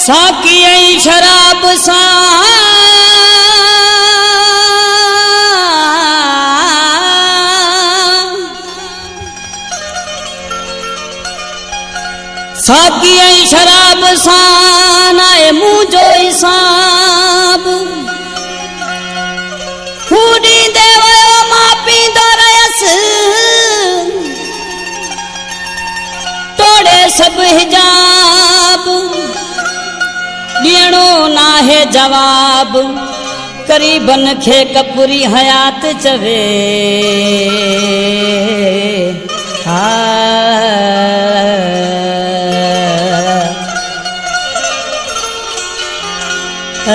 साकी ऐं शराब सां साकी ऐं शराब सां नाहे मुंहिंजो हिसाब हू ॾींदे वियो मां पींदो रहियसि तोड़े सभु हिजाब ॾियणो नाहे जवाब क़रीबन खे कपूरी हयात चवे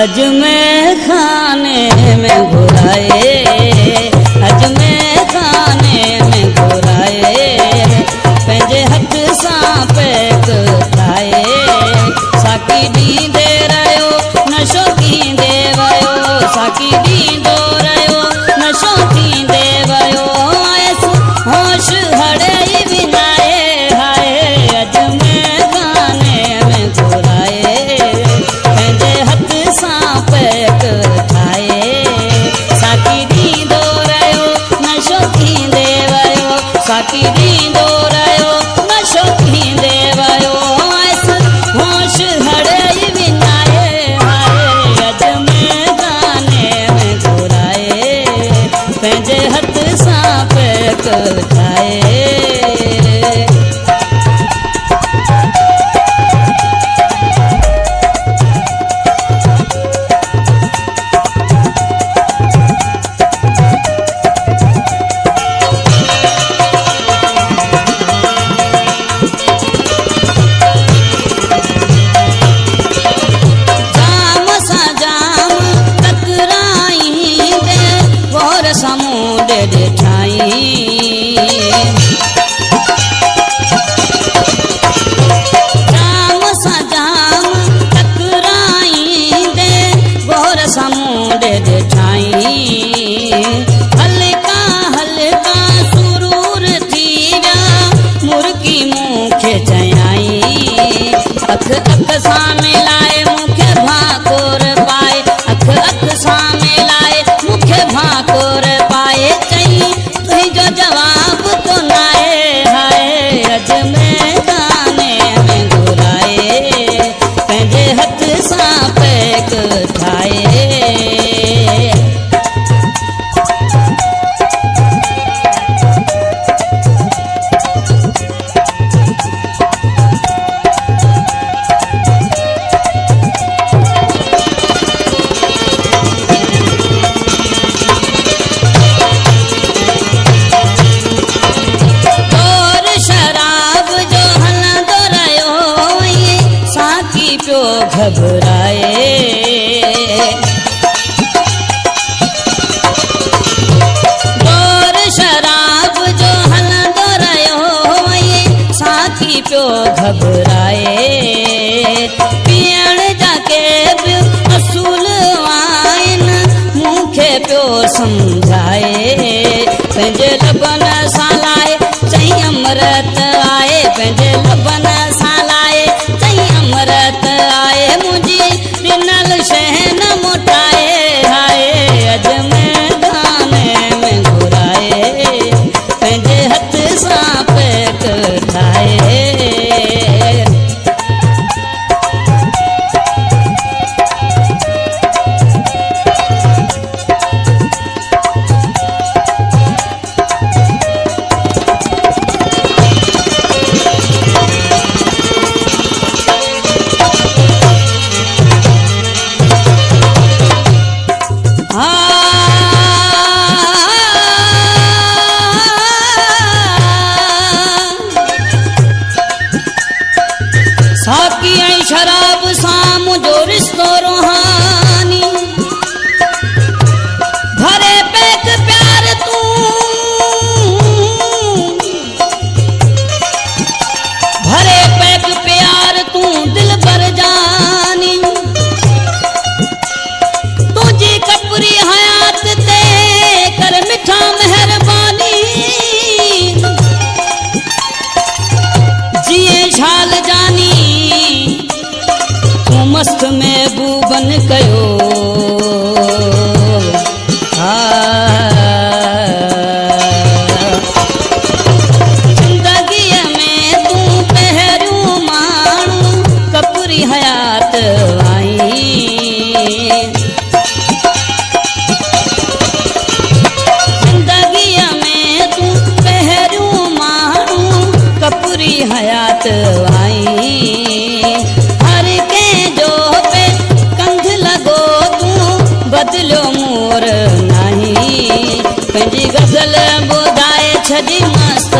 अजमेर खाने में घुराए अजमेर खाने में घुराए पंहिंजे हथ सां पैक ठाहे साकी ॾींदे रहियो नशो थींदे वियो साकी ॾींदो रहियो नशो थींदे वियो आयसि होश हड़े ई विञाए हाय अजमेर खाने में घुराए पंहिंजे हथ सां पैक ठाहे साकी ॾींदो रहियो नशो थींदे वियो साकी ॾींदो रहियो नशो थींदे वियो आयसि होश हड़े ई विञाए हाय अजमेर खाने में घुराए पंहिंजे हथ सां पैक ठाहे समुंड ॾिठाई जाम सां जाम टकराईंदे गोर समुंड ॾिठाई हल्का हल्का सुरूर थी विया मुर्गी मूंखे चयाई अख अख सां मिलाए मूंखे भाकुर पाए अख अख सां मिलाए मूंखे भाकुर पाए चई तुंहिंजो जवाब तो नाहे हाय अजमेर खाने में घुराए पंहिंजे हथ सां पैक ठाहे घबराए दौर शराब जो हलंदो रहियो साकी पियो घबराए पीअण जा के बि असूल आहिनि मूंखे पियो सम्झाए पंहिंजे लबन सां लाए चई अमृत आहे पंहिंजे लबन सां लाए चई अमृत आए मुंहिंजी ॾिनल शइ न मोटाए हाय अजमेर खाने में घुराए पंहिंजे हथ सां पैक ठाहे कयो ज़िंदगीअ में तूं पहिरियों माण्हू कपूरी हयात आई ज़िंदगीअ में तूं पहिरियों माण्हू कपूरी हयात आई हर कंहिंजो पे कंध लॻो तूं बदिलियो मोर नाही पंहिंजी गज़ल ॿुधाए छॾी